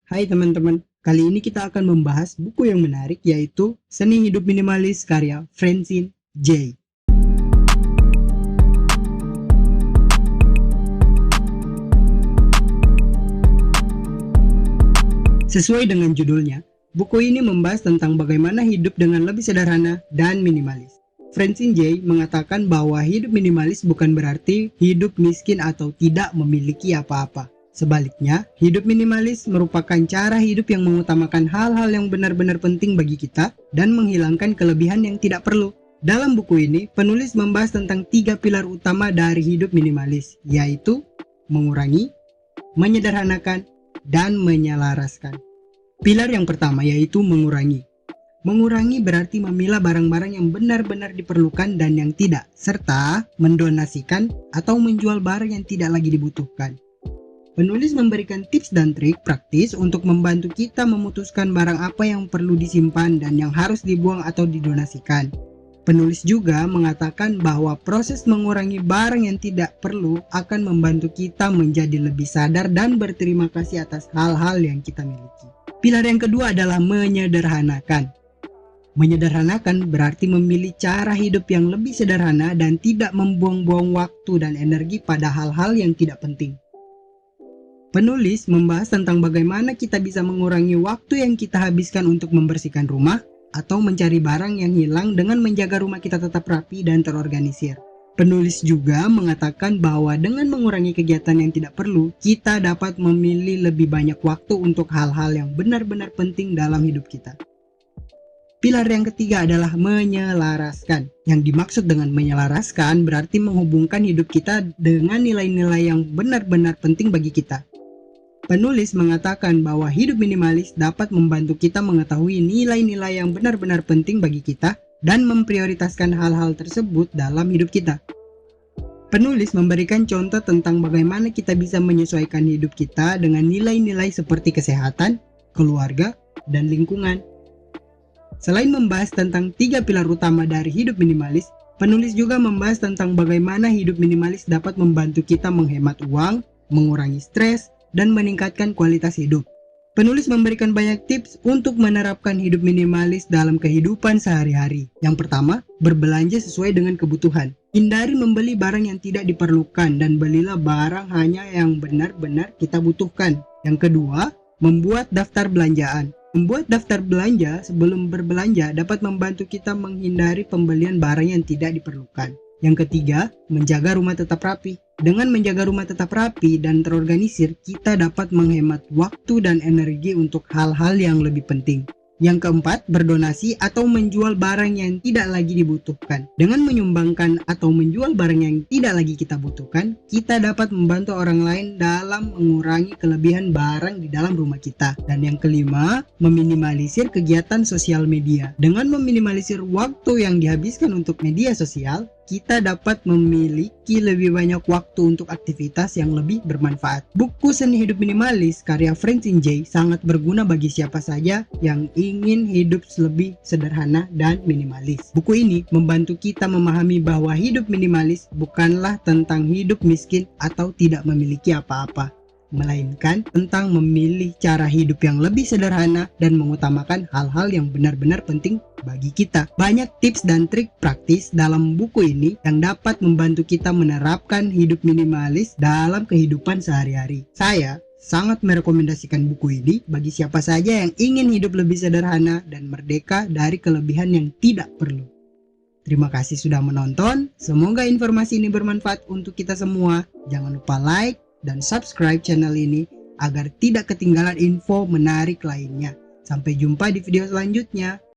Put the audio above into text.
Hai teman-teman, kali ini kita akan membahas buku yang menarik yaitu Seni Hidup Minimalis karya Francine J. Sesuai dengan judulnya, buku ini membahas tentang bagaimana hidup dengan lebih sederhana dan minimalis. Francine J mengatakan bahwa hidup minimalis bukan berarti hidup miskin atau tidak memiliki apa-apa. Sebaliknya, hidup minimalis merupakan cara hidup yang mengutamakan hal-hal yang benar-benar penting bagi kita dan menghilangkan kelebihan yang tidak perlu. Dalam buku ini, penulis membahas tentang 3 pilar utama dari hidup minimalis, yaitu mengurangi, menyederhanakan, dan menyelaraskan. Pilar yang pertama yaitu mengurangi. Mengurangi berarti memilah barang-barang yang benar-benar diperlukan dan yang tidak, serta mendonasikan atau menjual barang yang tidak lagi dibutuhkan. Penulis memberikan tips dan trik praktis untuk membantu kita memutuskan barang apa yang perlu disimpan dan yang harus dibuang atau didonasikan. Penulis juga mengatakan bahwa proses mengurangi barang yang tidak perlu akan membantu kita menjadi lebih sadar dan berterima kasih atas hal-hal yang kita miliki. Pilar yang kedua adalah menyederhanakan. Menyederhanakan berarti memilih cara hidup yang lebih sederhana dan tidak membuang-buang waktu dan energi pada hal-hal yang tidak penting. Penulis membahas tentang bagaimana kita bisa mengurangi waktu yang kita habiskan untuk membersihkan rumah atau mencari barang yang hilang dengan menjaga rumah kita tetap rapi dan terorganisir. Penulis juga mengatakan bahwa dengan mengurangi kegiatan yang tidak perlu, kita dapat memilih lebih banyak waktu untuk hal-hal yang benar-benar penting dalam hidup kita. Pilar yang ketiga adalah menyelaraskan. Yang dimaksud dengan menyelaraskan berarti menghubungkan hidup kita dengan nilai-nilai yang benar-benar penting bagi kita. Penulis mengatakan bahwa hidup minimalis dapat membantu kita mengetahui nilai-nilai yang benar-benar penting bagi kita dan memprioritaskan hal-hal tersebut dalam hidup kita. Penulis memberikan contoh tentang bagaimana kita bisa menyesuaikan hidup kita dengan nilai-nilai seperti kesehatan, keluarga, dan lingkungan. Selain membahas tentang 3 pilar utama dari hidup minimalis, penulis juga membahas tentang bagaimana hidup minimalis dapat membantu kita menghemat uang, mengurangi stres, dan meningkatkan kualitas hidup. Penulis memberikan banyak tips untuk menerapkan hidup minimalis dalam kehidupan sehari-hari. Yang pertama, berbelanja sesuai dengan kebutuhan. Hindari membeli barang yang tidak diperlukan dan belilah barang hanya yang benar-benar kita butuhkan. Yang kedua, membuat daftar belanjaan. Membuat daftar belanja sebelum berbelanja dapat membantu kita menghindari pembelian barang yang tidak diperlukan. Yang ketiga, menjaga rumah tetap rapi. Dengan menjaga rumah tetap rapi dan terorganisir, kita dapat menghemat waktu dan energi untuk hal-hal yang lebih penting. Yang keempat, berdonasi atau menjual barang yang tidak lagi dibutuhkan. Dengan menyumbangkan atau menjual barang yang tidak lagi kita butuhkan, kita dapat membantu orang lain dalam mengurangi kelebihan barang di dalam rumah kita. Dan yang kelima, meminimalisir kegiatan sosial media. Dengan meminimalisir waktu yang dihabiskan untuk media sosial, kita dapat memiliki lebih banyak waktu untuk aktivitas yang lebih bermanfaat. Buku Seni Hidup Minimalis karya Francine J sangat berguna bagi siapa saja yang ingin hidup lebih sederhana dan minimalis. Buku ini membantu kita memahami bahwa hidup minimalis bukanlah tentang hidup miskin atau tidak memiliki apa-apa, melainkan tentang memilih cara hidup yang lebih sederhana dan mengutamakan hal-hal yang benar-benar penting bagi kita. Banyak tips dan trik praktis dalam buku ini yang dapat membantu kita menerapkan hidup minimalis dalam kehidupan sehari-hari. Saya sangat merekomendasikan buku ini bagi siapa saja yang ingin hidup lebih sederhana dan merdeka dari kelebihan yang tidak perlu. Terima kasih sudah menonton. Semoga informasi ini bermanfaat untuk kita semua. Jangan lupa like dan subscribe channel ini agar tidak ketinggalan info menarik lainnya. Sampai jumpa di video selanjutnya.